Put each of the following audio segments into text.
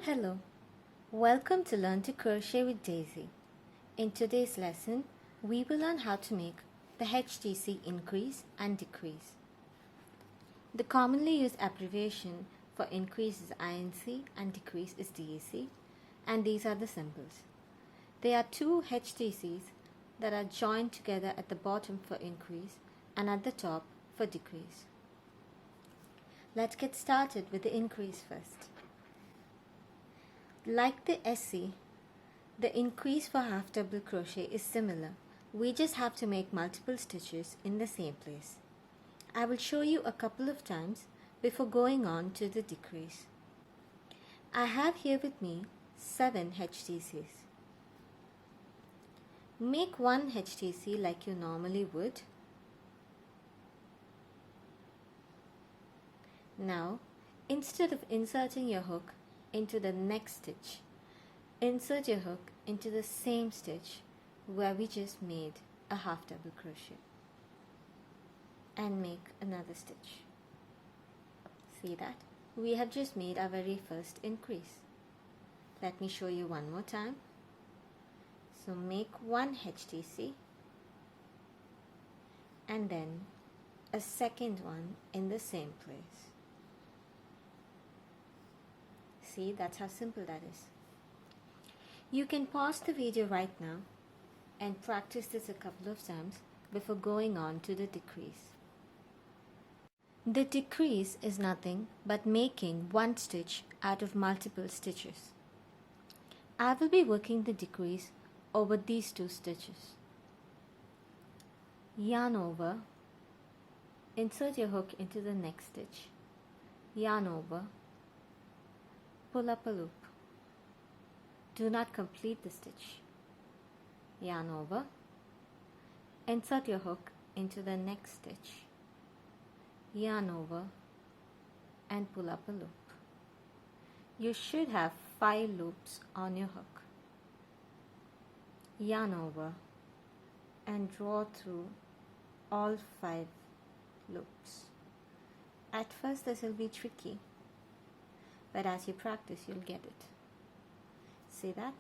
Hello, welcome to Learn to Crochet with Daisy. In today's lesson, we will learn how to make the HDC increase and decrease. The commonly used abbreviation for increase is INC and decrease is DEC, and these are the symbols. There are two HDCs that are joined together at the bottom for increase and at the top for decrease. Let's get started with the increase first. Like the SC, the increase for half double crochet is similar. We just have to make multiple stitches in the same place. I will show you a couple of times before going on to the decrease. I have here with me 7 HDCs. Make one HDC like you normally would. Now, instead of inserting your hook into the next stitch, insert your hook into the same stitch where we just made a half double crochet and make another stitch. See that? We have just made our very first increase. Let me show you one more time. So make one HDC and then a second one in the same place. See, that's how simple that is. You can pause the video right now and practice this a couple of times before going on to the decrease. The decrease is nothing but making one stitch out of multiple stitches. I will be working the decrease over these two stitches. Yarn over, insert your hook into the next stitch, yarn over, pull up a loop. Do not complete the stitch. Yarn over, insert your hook into the next stitch, yarn over and pull up a loop. You should have 5 loops on your hook. Yarn over and draw through all 5 loops. At first this will be tricky, but as you practice you'll get it. See that?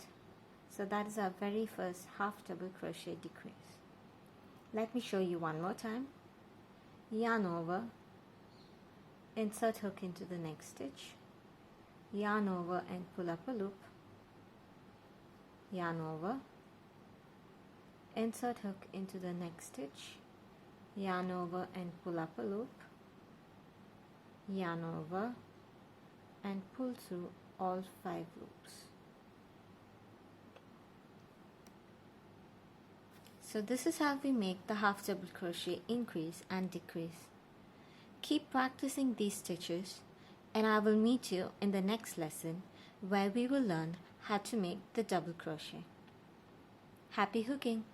So that is our very first half double crochet decrease. Let me show you one more time. Yarn over, insert hook into the next stitch, yarn over and pull up a loop, yarn over, insert hook into the next stitch, yarn over and pull up a loop, yarn over and pull through all 5 loops. So this is how we make the half double crochet increase and decrease. Keep practicing these stitches and I will meet you in the next lesson where we will learn how to make the double crochet. Happy hooking!